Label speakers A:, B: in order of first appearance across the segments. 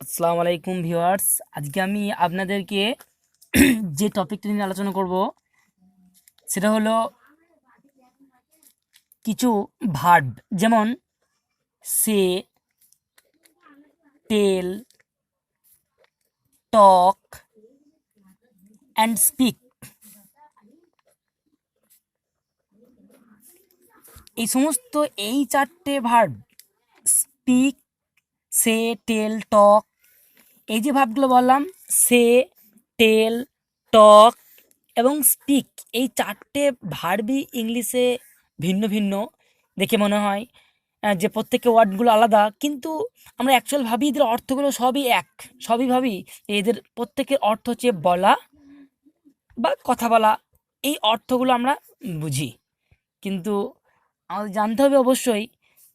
A: আসসালামু আলাইকুম ভিউয়ার্স। আজকে আমি আপনাদেরকে যে টপিকটা নিয়ে আলোচনা করব সেটা হলো কিছু ভার্ব, যেমন সে, টেল, টক অ্যান্ড স্পিক। এই সমস্ত চারটে ভার্ব, স্পিক, সে, টেল, টক, এই যে ভার্বগুলো বললাম, সে, টেল, টক এবং স্পিক, এই চারটে ভার্বই ইংলিশে ভিন্ন ভিন্ন দেখে মনে হয় যে প্রত্যেকের ওয়ার্ডগুলো আলাদা, কিন্তু আমরা অ্যাকচুয়াল ভাবি এদের অর্থগুলো সবই এক। সবই ভাবি এদের প্রত্যেকের অর্থ হচ্ছে বলা বা কথা বলা, এই অর্থগুলো আমরা বুঝি। কিন্তু আমাদের জানতে হবে অবশ্যই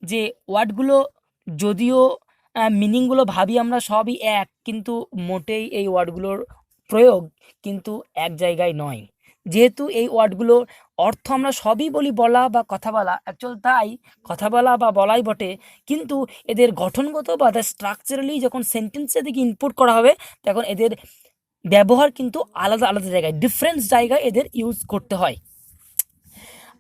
A: যে ওয়ার্ডগুলো যদিও মিনিংগুলো ভাবি আমরা সবই এক, কিন্তু মোটেই এই ওয়ার্ডগুলোর প্রয়োগ কিন্তু এক জায়গায় নয়। যেহেতু এই ওয়ার্ডগুলোর অর্থ আমরা সবই বলি বলা বা কথা বলা, অ্যাকচুয়াল তাই কথা বলা বা বলাই বটে, কিন্তু এদের গঠনগত বা স্ট্রাকচারালি যখন সেন্টেন্সের দিকে ইনপুট করা হবে তখন এদের ব্যবহার কিন্তু আলাদা আলাদা জায়গায়, ডিফারেন্স জায়গায় এদের ইউজ করতে হয়।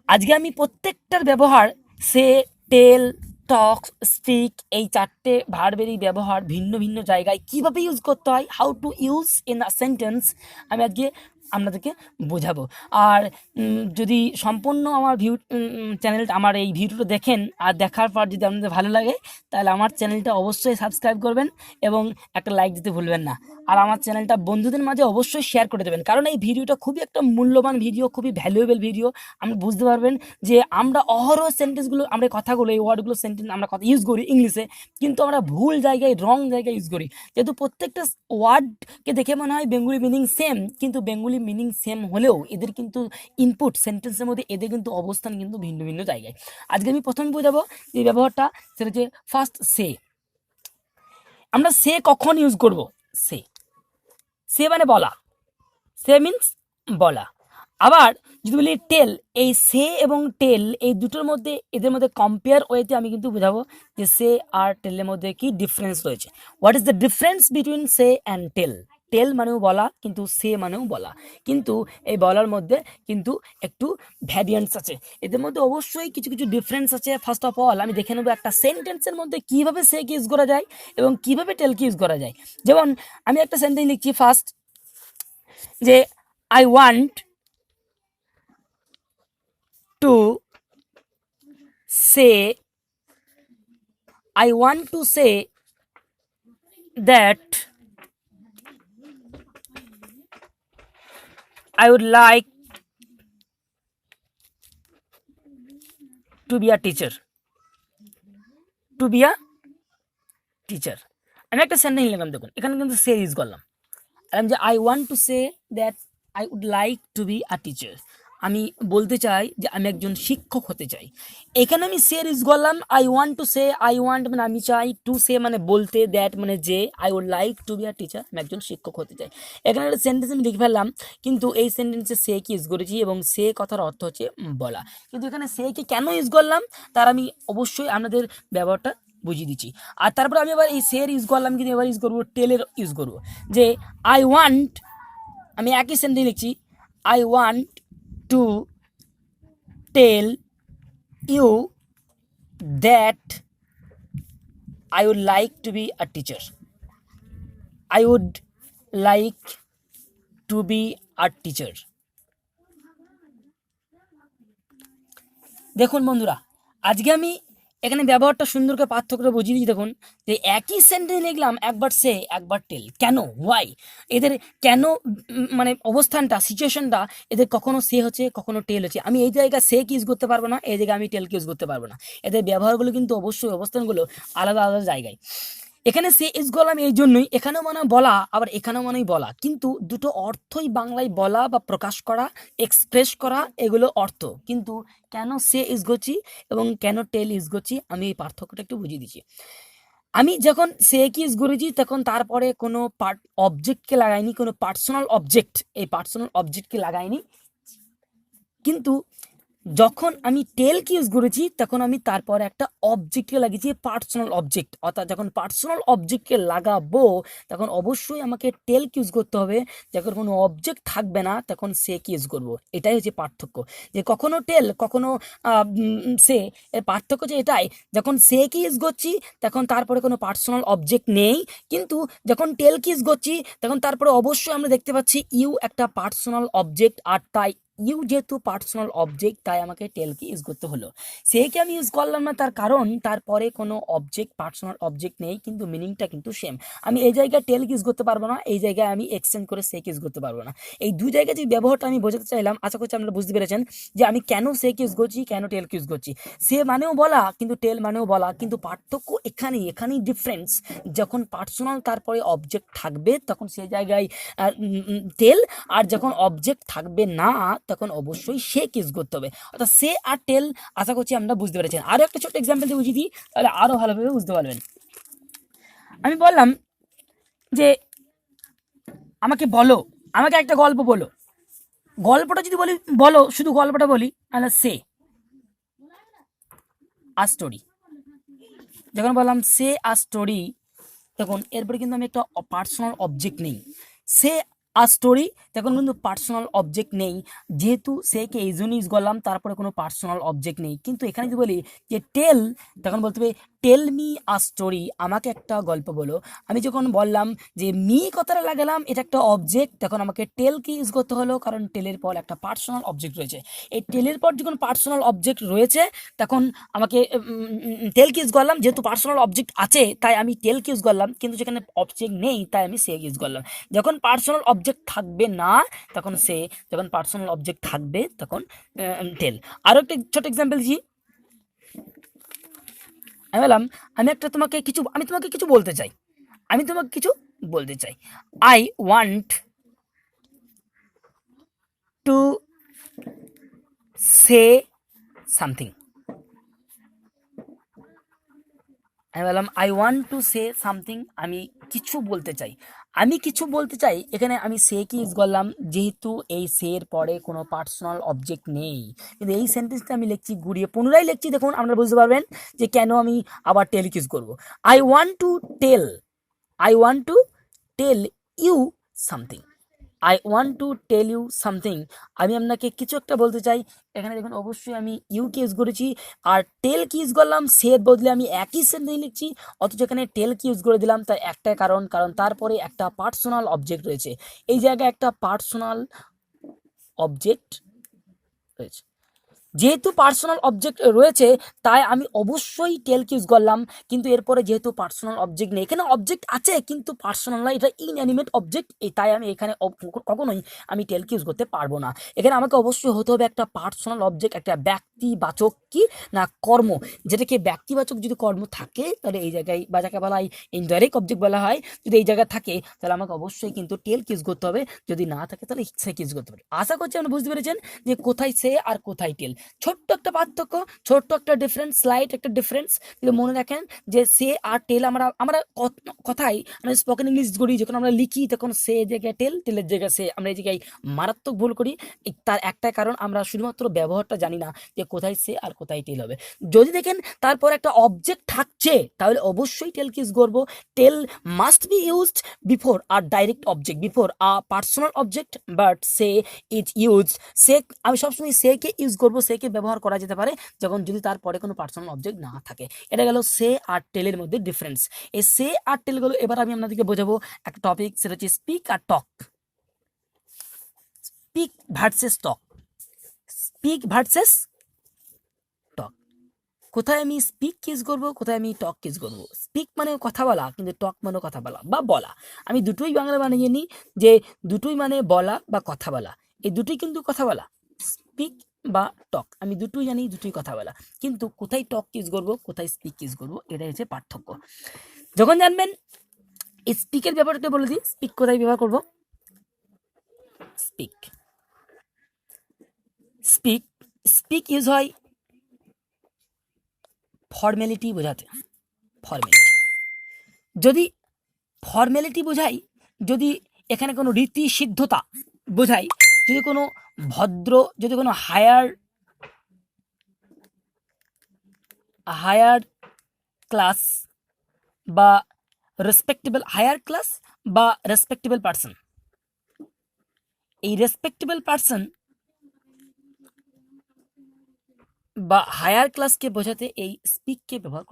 A: আজকে আমি প্রত্যেকটার ব্যবহার, সে, টেল, টক, স্পিক, এই চারটে ভার্বেরই ব্যবহার ভিন্ন ভিন্ন জায়গায় কীভাবে ইউজ করতে হয়, how to use in a sentence, আমি আজকে আপনাদেরকে বোঝাবো। আর যদি সম্পূর্ণ আমার চ্যানেলটা, আমার এই ভিডিওটা দেখেন আর দেখার পর যদি আপনাদের ভালো লাগে তাহলে আমার চ্যানেলটা অবশ্যই সাবস্ক্রাইব করবেন এবং একটা লাইক দিতে ভুলবেন না। আর আমার চ্যানেলটা বন্ধুদের মাঝে অবশ্যই শেয়ার করে দেবেন, কারণ এই ভিডিওটা খুবই একটা মূল্যবান ভিডিও, খুবই ভ্যালুয়েবল ভিডিও। আপনি বুঝতে পারবেন যে আমরা অহরহ সেন্টেন্সগুলো, আমরা কথাগুলো, এই ওয়ার্ডগুলো সেন্টেন্স আমরা কথা ইউজ করি ইংলিশে, কিন্তু আমরা ভুল জায়গায়, রং জায়গায় ইউজ করি। যেহেতু প্রত্যেকটা ওয়ার্ডকে দেখে মনে হয় বেঙ্গলি মিনিং সেম, কিন্তু বেঙ্গলি মিনিং সেম হলেও এদের কিন্তু ইনপুট সেন্টেন্সের মধ্যে এদের কিন্তু অবস্থান কিন্তু ভিন্ন ভিন্ন জায়গায়। আজকে আমি প্রথমে বোঝাবো যে ব্যবহারটা, সেটা হচ্ছে ফার্স্ট সে। আমরা সে কখন ইউজ করব? সে, সে মানে বলা, সে মিন্স বলা। আবার যদি বলি টেল, এই সে এবং টেল এই দুটোর মধ্যে, এদের মধ্যে কম্পেয়ার ওয়েতে আমি কিন্তু বোঝাবো যে সে আর টেলের মধ্যে কি ডিফারেন্স রয়েছে। What is the difference between say and tell? Tell মানেও বলা, কিন্তু সে মানেও বলা, কিন্তু এই বলার মধ্যে কিন্তু একটু ভ্যারিয়েন্টস আছে, এদের মধ্যে অবশ্যই কিছু কিছু ডিফারেন্স আছে। ফার্স্ট অফ অল আমি দেখে নেবো একটা সেন্টেন্সের মধ্যে কীভাবে সেকে ইউজ করা যায় এবং কীভাবে টেলকে ইউজ করা যায়। যেমন আমি একটা সেন্টেন্স লিখছি ফার্স্ট, যে I want two say, I want to say that I would like to be a teacher. To be a teacher. আমি একটা সেন্টেন্স লিখলাম, দেখুন এখানে কিন্তু সে ইউজ করলাম। আমি যে I want to say that I would like to be a teacher, আমি বলতে চাই যে আমি একজন শিক্ষক হতে চাই। এখানে আমি সে ইউজ করলাম, I want to say, I want মানে আমি চাই, টু সে মানে বলতে, দ্যাট মানে যে, I would like to be a teacher, আমি একজন শিক্ষক হতে চাই। এখানে একটা সেন্টেন্স আমি লিখে ফেললাম, কিন্তু এই সেন্টেন্সে সে কি ইউজ করেছি এবং সে কথার অর্থ হচ্ছে বলা, কিন্তু এখানে সে কে কেন ইউজ করলাম তার আমি অবশ্যই আপনাদের ব্যবহারটা বুঝিয়ে দিচ্ছি। আর তারপরে আমি আবার এই সের ইউজ করলাম, কিন্তু এবার ইউজ করবো টেলের ইউজ করবো, যে আই ওয়ান্ট, আমি একই সেন্টেন্স লিখছি, I want to tell you that I would like to be a teacher, I would like to be a teacher. দেখুন বন্ধুরা, আজকে আমি এখানে ব্যবহারটা সুন্দর করে পার্থক্য করে বুঝিয়ে দিচ্ছি। দেখুন যে একই সেন্টেন্স লিখলাম, একবার সে একবার টেল, কেন, ওয়াই, এদের কেন, মানে অবস্থানটা, সিচুয়েশনটা, এদের কখনো সে হচ্ছে কখনো টেল হচ্ছে। আমি এই জায়গায় সে কি ইউজ করতে পারবো না, এই জায়গায় আমি টেলকে ইউজ করতে পারবো না। এদের ব্যবহারগুলো কিন্তু অবশ্যই, অবস্থানগুলো আলাদা আলাদা জায়গায়। এখানে সে ইউজ করলাম এই জন্যই, এখানেও মানে বলা, আবার এখানেও মানেই বলা, কিন্তু দুটো অর্থই বাংলায় বলা বা প্রকাশ করা, এক্সপ্রেস করা, এগুলো অর্থ। কিন্তু কেন সে ইউজ করছি এবং কেন টেল ইউজ করছি আমি এই পার্থক্যটা একটু বুঝিয়ে দিচ্ছি। আমি যখন সে কি ইউজ করেছি তখন তারপরে কোনো অবজেক্টকে লাগাইনি, কোনো পার্সোনাল অবজেক্ট, এই পার্সোনাল অবজেক্টকে লাগাইনি, কিন্তু যখন আমি টেলকে ইউজ করেছি তখন আমি তারপর একটা অবজেক্টকে লাগিয়েছি, পার্সোনাল অবজেক্ট। অর্থাৎ যখন পার্সোনাল অবজেক্টকে লাগাবো তখন অবশ্যই আমাকে টেলকে ইউজ করতে হবে। যখন কোনো অবজেক্ট থাকবে না তখন সেকে ইউজ করব। এটাই হচ্ছে পার্থক্য, যে কখনো টেল কখনো সে। এর পার্থক্য যে এটাই, যখন সেকে ইউজ করছি তখন তারপরে কোনো পার্সোনাল অবজেক্ট নেই, কিন্তু যখন টেলকে ইউজ করছি তখন তারপরে অবশ্যই আমরা দেখতে পাচ্ছি ইউ একটা পার্সোনাল অবজেক্ট। আর তাই ইউ যেহেতু পার্সোনাল অবজেক্ট তাই আমাকে টেলকে ইউজ করতে হলো। সেকে আমি ইউজ করলাম না, তার কারণ তারপরে কোনো অবজেক্ট পার্সোনাল অবজেক্ট নেই, কিন্তু মিনিংটা কিন্তু সেম। আমি এই জায়গায় টেলকে ইউজ করতে পারবো না, এই জায়গায় আমি এক্সচেঞ্জ করে সেকে ইউজ করতে পারবো না। এই দুই জায়গায় যে ব্যবহারটা আমি বোঝাতে চাইলাম, আশা করছি আপনারা বুঝতে পেরেছেন যে আমি কেন সেকে ইউজ করছি, কেন টেলকে ইউজ করছি। সে মানেও বলা কিন্তু টেল মানেও বলা, কিন্তু পার্থক্য এখানেই ডিফারেন্স। যখন পার্সোনাল তারপরে অবজেক্ট থাকবে তখন সেই জায়গায় টেল, আর যখন অবজেক্ট থাকবে না তখন অবশ্যই সেকে ইউজ করতে হবে। অর্থাৎ সে আর টেল, আশা করছি আমরা বুঝতে পেরেছেন। আরও একটা ছোট্ট এক্সাম্পল দিয়ে বুঝিয়ে দিই, তাহলে আরও ভালোভাবে বুঝতে পারবেন। আমি বললাম যে আমাকে বলো, আমাকে একটা গল্প বলো। গল্পটা যদি বলি, বলো শুধু গল্পটা বলি, তাহলে সে আ স্টোরি। যখন বললাম সে আ স্টোরি তখন এরপরে কিন্তু আমি একটা পার্সোনাল অবজেক্ট নেই। সে আ স্টোরি তখন কিন্তু পার্সোনাল অবজেক্ট নেই, যেহেতু সেকে এই জন্য ইউজ করলাম, তারপরে কোনো পার্সোনাল অবজেক্ট নেই। কিন্তু এখানে যদি বলি যে টেল, তখন বলতে হবে টেল মি আ স্টোরি, আমাকে একটা গল্প বলো। আমি যখন বললাম যে মি কথাটা লাগালাম, এটা একটা অবজেক্ট, তখন আমাকে টেলকে ইউজ করতে হলো, কারণ টেলের পর একটা পার্সোনাল অবজেক্ট রয়েছে। এই টেলের পর যখন পার্সোনাল অবজেক্ট রয়েছে তখন আমাকে টেলকে ইউজ করলাম, যেহেতু পার্সোনাল অবজেক্ট আছে তাই আমি টেলকে ইউজ করলাম, কিন্তু যেখানে অবজেক্ট নেই তাই আমি সে ইউজ করলাম। যখন পার্সোনাল অবজেক্ট থাকবে না তখন সে, যখন পার্সোনাল অবজেক্ট থাকবে তখন টেল। আরও একটা ছোট এক্সাম্পল দিই। আমি বললাম আমি তোমাকে কিছু বলতে চাই, আমি তোমাকে কিছু বলতে চাই। I want to say something. আমি বললাম I want to say something, আমি কিছু বলতে চাই। আমি কিছু বলতে চাই, এখানে আমি সে কি ইউজ করলাম, যেহেতু এই সে এর পরে কোনো পার্সোনাল অবজেক্ট নেই। কিন্তু এই সেন্টেন্সটা আমি লিখছি ঘুরিয়ে, পুনরায় লিখছি, দেখুন আপনারা বুঝতে পারবেন যে কেন আমি আবার টেল ইউজ করবো। I want to tell, I want to tell you something, I want to tell you something, আমি আপনাকে কিছু একটা বলতে চাই। এখানে দেখুন অবশ্যই আমি ইউকে ইউজ করেছি, আর টেল কি ইউজ করলাম, সের বদলে আমি একই সেন্টেন্স লিখছি, অথচ এখানে টেল কি ইউজ করে দিলাম, তার একটাই কারণ, কারণ তারপরে একটা পার্সোনাল অবজেক্ট রয়েছে। এই জায়গায় একটা পার্সোনাল অবজেক্ট রয়েছে, যেহেতু পার্সোনাল অবজেক্ট রয়েছে তাই আমি অবশ্যই টেলকে ইউজ করলাম। কিন্তু এরপরে যেহেতু পার্সোনাল অবজেক্ট নেই, এখানে অবজেক্ট আছে কিন্তু পার্সোনাল নয়, এটা ইনঅ্যানিমেট অবজেক্ট, তাই আমি এখানে কখনোই আমি টেলকে ইউজ করতে পারবো না। এখানে আমাকে অবশ্যই হতে হবে একটা পার্সোনাল অবজেক্ট, একটা ব্যক্তিবাচক কি না কর্ম, যেটাকে ব্যক্তিবাচক যদি কর্ম থাকে তাহলে এই জায়গায়, বা যাকে বলা হয় ইনডাইরেক্ট অবজেক্ট বলা হয়, যদি এই জায়গায় থাকে তাহলে আমাকে অবশ্যই কিন্তু টেলকে ইউজ করতে হবে, যদি না থাকে তাহলে সেকে ইউজ করতে হবে। আশা করছি আপনি বুঝতে পেরেছেন যে কোথায় সে আর কোথায় টেল। ছোট্ট একটা পার্থক্য, ছোট্ট একটা ডিফারেন্স, স্লাইট একটা ডিফারেন্স, কিন্তু মনে রাখেন যে সে আর টেল আমরা আমরা কথাই আমরা স্পোকেন ইংলিশ করি, যখন আমরা লিখি তখন সে জায়গায় টেল, টেলের জায়গায় সে, আমরা এই জায়গায় মারাত্মক ভুল করি। তার একটাই কারণ, আমরা শুধুমাত্র ব্যবহারটা জানি না যে কোথায় সে আর কোথায় টেল হবে। যদি দেখেন তারপর একটা অবজেক্ট থাকছে তাহলে অবশ্যই টেলকে ইউজ করবো। Tell must be used before আর direct object, before a personal object, but say is used, say আমি সবসময় সেকে ইউজ করবো, সেকে ব্যবহার করা যেতে পারে যখন যদি তারপরে কোনো পার্সোনাল অবজেক্ট না থাকে। এটা গেল সে আর টেলের মধ্যে ডিফারেন্স। এই সে আর টেলগুলো এবার আমি আপনাদেরকে বোঝাবো একটা টপিক, সেটা হচ্ছে স্পিক আর টক। স্পিক ভার্সেস টক, স্পিক ভার্সেস টক। কোথায় আমি স্পিক ইউজ করবো, কোথায় আমি টক ইউজ করবো। স্পিক মানে কথা বলা, কিন্তু টক মানে কথা বলা বা বলা। আমি দুটোই বাংলা বানিয়ে নিই, যে দুটোই মানে বলা বা কথা বলা, এই দুটোই কিন্তু কথা বলা। স্পিক বা টক, আমি দুটোই জানি, দুটোই কথা বলা, কিন্তু কোথায় টক ইউজ করবো, কোথায় স্পিক ইউজ করবো, এটাই হচ্ছে পার্থক্য। যখন জানবেন স্পিকের ব্যাপারটা বলে দিই, স্পিক কোথায় ব্যবহার করবো। স্পিক, স্পিক, স্পিক ইউজ হয় ফর্মালিটি বোঝাতে। ফর্মালিটি, যদি ফর্মালিটি বোঝাই, যদি এখানে কোনো রীতি সিদ্ধতা বোঝাই, যদি কোনো ভদ্র, যদি কোনো হায়ার হায়ার ক্লাস বা রেসপেক্টেবল, হায়ার ক্লাস বা রেসপেক্টেবল পার্সন। এই রেসপেক্টেবল পার্সন বা হায়ার ক্লাসকে বোঝাতে এই স্পিককে ব্যবহার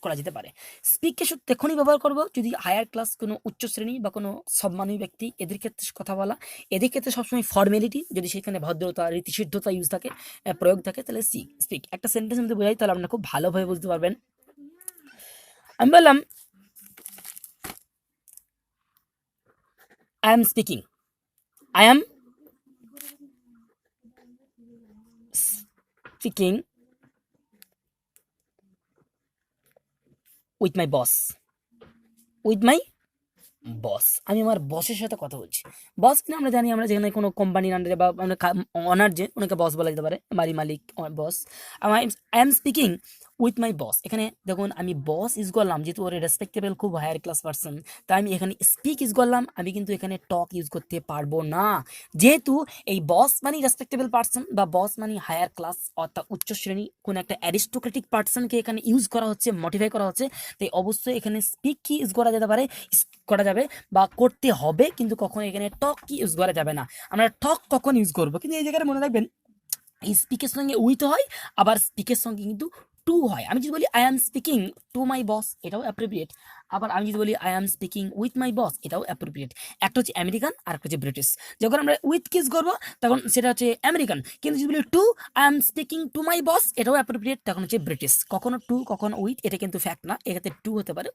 A: করা যেতে পারে। স্পিককে শুধু তখনই ব্যবহার করব যদি হায়ার ক্লাস, কোনো উচ্চ শ্রেণী বা কোনো সম্মানীয় ব্যক্তি, এদের ক্ষেত্রে কথা বলা। এদের ক্ষেত্রে সবসময় ফর্মালিটি, যদি সেখানে ভদ্রতা, রীতিসিদ্ধতা ইউজ থাকে, প্রয়োগ থাকে, তাহলে স্পিক। একটা সেন্টেন্স মধ্যে বোঝাই, তাহলে আপনারা খুব ভালোভাবে বুঝতে পারবেন। আমি বললাম I am speaking, I am speaking with my boss, with my boss. আমি আমার বসের সাথে কথা বলছি। বস মানে আমরা জানি, আমরা যেখানে কোনো কোম্পানির আন্ডারে বা আমরা অনার, যে ওনাকে বস বলা যেতে পারে, বাড়ি মালিক boss. I am speaking with my boss. এখানে দেখুন আমি বস ইউজ করলাম, যেহেতু ওর রেসপেক্টেবল, খুব হায়ার ক্লাস পার্সন, তাই আমি এখানে স্পিক ইউজ করলাম। আমি কিন্তু এখানে টক ইউজ করতে পারবো না, যেহেতু এই বস মানে রেসপেক্টেবল পার্সন বা বস মানে হায়ার ক্লাস অর্থাৎ উচ্চ শ্রেণী, কোন একটা অ্যারিস্টোক্রেটিক পার্সনকে এখানে ইউজ করা হচ্ছে, মডিফাই করা হচ্ছে। তাই অবশ্যই এখানে স্পিক কি ইউজ করা যেতে পারে, করা যাবে বা করতে হবে, কিন্তু কখনো এখানে টক কি ইউজ করা যাবে না। আমরা টক কখন ইউজ করবো, কিন্তু এই জায়গাটা মনে রাখবেন, এই স্পিকের সঙ্গে উইথ হয়, আবার স্পিকের সঙ্গে কিন্তু টু হয়। আমি যদি বলি I am speaking to my boss, এটাও অ্যাপ্রোপ্রিয়েট। আবার আমি যদি বলি I am speaking with my boss, এটাও অ্যাপ্রোপ্রিয়েট। একটা হচ্ছে আমেরিকান আর একটা হচ্ছে ব্রিটিশ। যখন আমরা উইথ কিস করবো তখন সেটা হচ্ছে আমেরিকান, কিন্তু যদি বলি to I am speaking to my boss, এটাও অ্যাপ্রোপ্রিয়েট, তখন হচ্ছে ব্রিটিশ। কখনো টু কখনো উইথ, এটা কিন্তু ফ্যাক্ট না, এক্ষেত্রে টু হতে পারে,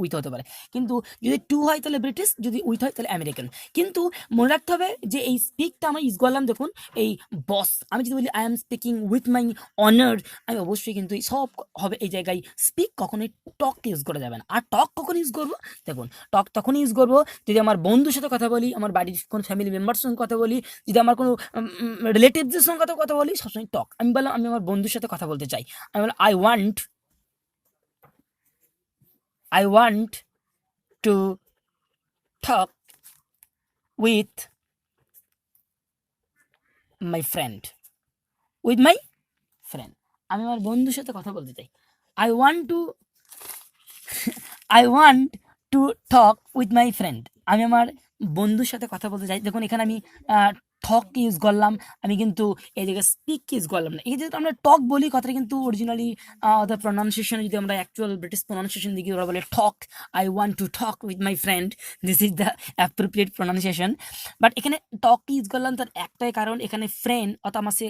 A: উইথ হতে পারে। কিন্তু যদি টু হয় তাহলে ব্রিটিশ, যদি উইথ হয় তাহলে আমেরিকান। কিন্তু মনে রাখতে হবে যে এই স্পিকটা আমরা ইউজ করলাম, দেখুন এই বস, আমি যদি বলি I am speaking with my honour, আমি অবশ্যই কিন্তু সব হবে এই জায়গায় স্পিক, কখনোই টক ইউজ করা যাবে না। আর টক কখন ইউজ করবো, দেখুন টক তখন ইউজ করবো যদি আমার বন্ধুর সাথে কথা বলি, আমার বাড়ির কোনো ফ্যামিলি মেম্বারের সঙ্গে কথা বলি, যদি আমার কোনো রিলেটিভসদের সঙ্গে কথা বলি, সবসময় টক। আমি বললাম আমি আমার বন্ধুর সাথে কথা বলতে চাই, আমি বললাম I want to talk with my friend, with my friend. আমি আমার বন্ধুর সাথে কথা বলতে চাই। I want two I want to talk with my friend. আমি আমার বন্ধুর সাথে কথা বলতে চাই। দেখুন এখানে আমি টক ইউজ করলাম, আমি কিন্তু এই জায়গায় স্পিক ইউজ করলাম না। এই যেহেতু আমরা টক বলি, কথাটা কিন্তু অরিজিনালি দ্য প্রনাউন্সিয়েশন, যদি আমরা অ্যাকচুয়াল ব্রিটিশ প্রনাউন্সিয়েশন দিকে, ওরা বলে talk, I want to talk with my friend, this is the appropriate pronunciation. But এখানে টক ইউজ করলাম তার একটাই কারণ, এখানে ফ্রেন্ড অর্থাৎ আমার সে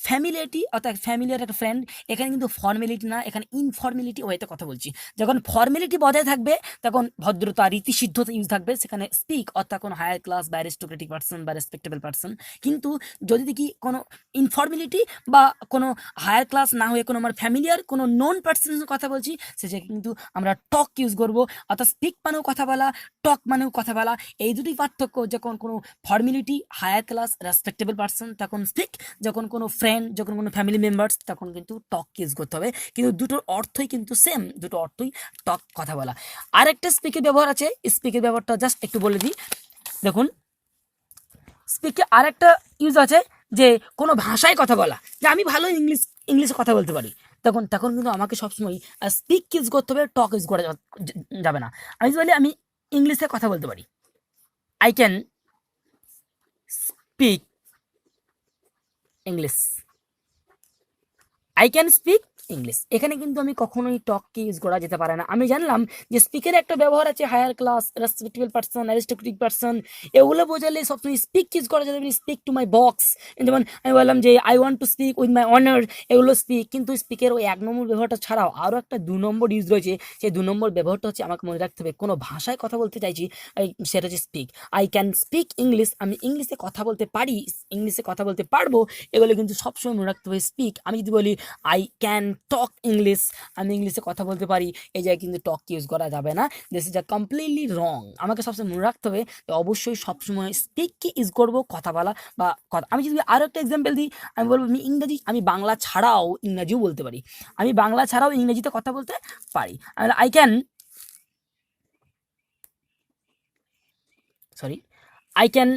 A: ফ্যামিলিটি অর্থাৎ ফ্যামিলিয়ার একটা ফ্রেন্ড, এখানে কিন্তু ফর্মালিটি না, এখানে ইনফর্মালিটি ওয়েতে কথা বলছি। যখন ফর্মালিটি বজায় থাকবে তখন ভদ্রতা, রীতিসিদ্ধতা ইউজ থাকবে, সেখানে স্পিক অর্থাৎ কোনো হায়ার ক্লাস বা অ্যারিস্টোক্রেটিক পার্সন বা রেসপেক্টেবল পার্সন। কিন্তু যদি দেখি কোনো ইনফর্মালিটি বা কোনো হায়ার ক্লাস না হয়ে কোনো আমার ফ্যামিলিয়ার কোনো নন পার্সনের কথা বলছি, সে জায়গায় কিন্তু আমরা টক ইউজ করবো। অর্থাৎ স্পিক মানেও কথা বলা, টক মানেও কথা বলা, এই দুটোই পার্থক্য। যখন কোনো formality higher class respectable person তখন স্পিক, যখন কোনো ফ্রেন্ড, যখন কোনো ফ্যামিলি মেম্বার্স, তখন কিন্তু টক ইউজ করতে হবে। কিন্তু দুটোর অর্থই কিন্তু সেম, দুটো অর্থই টক, কথা বলা। আরেকটা স্পিকের ব্যবহার আছে, স্পিকের ব্যবহারটা জাস্ট একটু বলে দিই। দেখুন স্পিকে আরেকটা ইউজ আছে, যে কোনো ভাষায় কথা বলা, যে আমি ভালো ইংলিশে কথা বলতে পারি, তখন তখন কিন্তু আমাকে সবসময় স্পিক ইউজ করতে হবে, টক ইউজ করা যাবে না। আমি বলি আমি ইংলিশে কথা বলতে পারি, I can speak English, I can speak English. এখানে কিন্তু আমি কখনোই টককে ইউজ করা যেতে পারে না। আমি জানলাম যে স্পিকের একটা ব্যবহার আছে, higher class, respectable person, aristocratic person, এগুলো বোঝালে সবসময় স্পিক ইউজ করা যাবে। স্পিক টু মাই বক্স, যেমন আমি বললাম যে I want to speak with my honour, এগুলো স্পিক। কিন্তু স্পিকের ওই 1 নম্বর ব্যবহারটা ছাড়াও আরও একটা 2 নম্বর ইউজ রয়েছে। সেই 2 নম্বর ব্যবহারটা হচ্ছে, আমাকে মনে রাখতে হবে, কোনো ভাষায় কথা বলতে চাইছি, সেটা হচ্ছে speak. I can speak English, আমি ইংলিশে কথা বলতে পারি, ইংলিশে কথা বলতে পারবো, এগুলো কিন্তু সবসময় মনে রাখতে হবে স্পিক। আমি যদি বলি আই ক্যান টক ইংলিশ, আমি ইংলিশে কথা বলতে পারি, এই জায়গায় কিন্তু টক ইউজ করা যাবে না। দিস ইজ আ কমপ্লিটলি রং। আমাকে সবসময় মনে রাখতে হবে যে অবশ্যই সবসময় স্পিককে ইউজ করবো, কথা বলা বা কথা। আমি যদি আরও একটা এক্সাম্পল দিই, আমি বলবো আমি ইংরাজি, আমি বাংলা ছাড়াও ইংরাজিও বলতে পারি, আমি বাংলা ছাড়াও ইংরেজিতে কথা বলতে পারি। I can sorry I can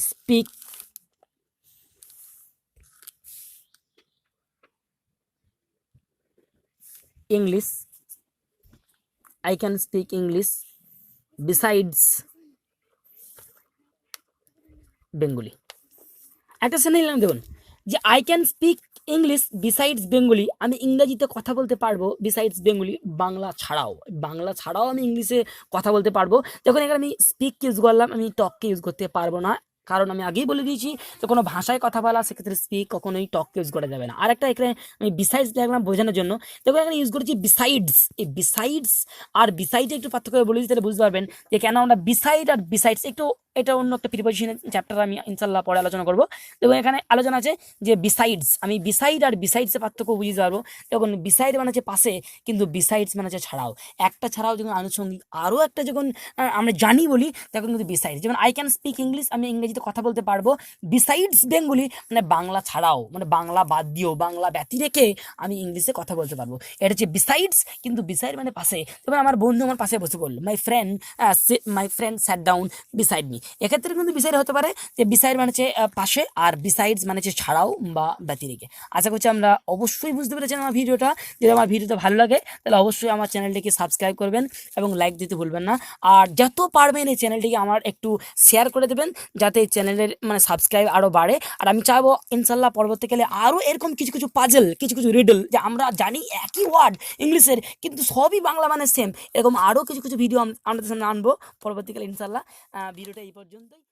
A: speak English. I can speak English besides Bengali. একটা সেন্টেন্স নিলাম, দেখুন যে I can speak English besides Bengali, আমি ইংরাজিতে কথা বলতে পারবো বিসাইডস বেঙ্গলি, বাংলা ছাড়াও আমি ইংলিশে কথা বলতে পারবো। দেখুন এখানে আমি স্পিক ইউজ করলাম, আমি টককে ইউজ করতে পারবো না, কারণ আমি আগেই বলে দিয়েছি যে কোনো ভাষায় কথা বলা সেক্ষেত্রে স্পিক কখনোই টককে ইউজ করা যাবে না। আর একটা এখানে আমি বিসাইডস দেখলাম বোঝানোর জন্য, দেখুন এখানে ইউজ করেছি বিসাইডস। এই বিসাইডস আর বিসাইডে একটু পার্থক্য বলে দিই, তাহলে বুঝতে পারবেন যে কেন আমরা বিসাইড আর বিসাইডস একটু, এটা অন্য একটা প্রিপোজিশনের চ্যাপ্টার আমি ইনশাল্লাহ পরে আলোচনা করবো। এবং এখানে আলোচনা আছে যে বিসাইডস, আমি বিসাইড আর বিসাইডসের পার্থক্য বুঝতে পারবো। তখন বিসাইড মানে হচ্ছে পাশে, কিন্তু বিসাইডস মানে হচ্ছে ছাড়াও। একটা ছাড়াও যখন আনুষঙ্গিক আরও একটা যখন আমরা জানি বলি তখন কিন্তু বিসাইডস। যেমন আই ক্যান স্পিক ইংলিশ, আমি ইংরেজিতে কথা বলতে পারবো বিসাইডস বেঙ্গলি, মানে বাংলা ছাড়াও, মানে বাংলা বাদ দিয়েও, বাংলা ব্যতি রেখে আমি ইংলিশে কথা বলতে পারবো। এটা হচ্ছে বিসাইডস, কিন্তু বিসাইড মানে পাশে। যেমন আমার বন্ধু আমার পাশে বসে পড়লো, my friend sat down beside me, এক্ষেত্রে কিন্তু বিসাইড হতে পারে যে বিসাইড মানে হচ্ছে পাশে, আর বিসাইডস মানে হচ্ছে ছাড়াও বা ব্যতিরেকে। আশা করছি আমরা অবশ্যই বুঝতে পেরেছেন আমার ভিডিওটা। যদি আমার ভিডিওটা ভালো লাগে তাহলে অবশ্যই আমার চ্যানেলটিকে সাবস্ক্রাইব করবেন এবং লাইক দিতে ভুলবেন না। আর যত পারবেন এই চ্যানেলটিকে আমার একটু শেয়ার করে দেবেন, যাতে এই চ্যানেলের মানে সাবস্ক্রাইব আরও বাড়ে। আর আমি চাইবো ইনশাল্লাহ পরবর্তীকালে আরও এরকম কিছু কিছু পাজল, কিছু কিছু রিডল, যে আমরা জানি একই ওয়ার্ড ইংলিশের কিন্তু সবই বাংলা মানে সেম, এরকম আরও কিছু কিছু ভিডিও আমাদের সামনে আনবো পরবর্তীকালে ইনশাল্লাহ। ভিডিওটা এই পর্যন্তই।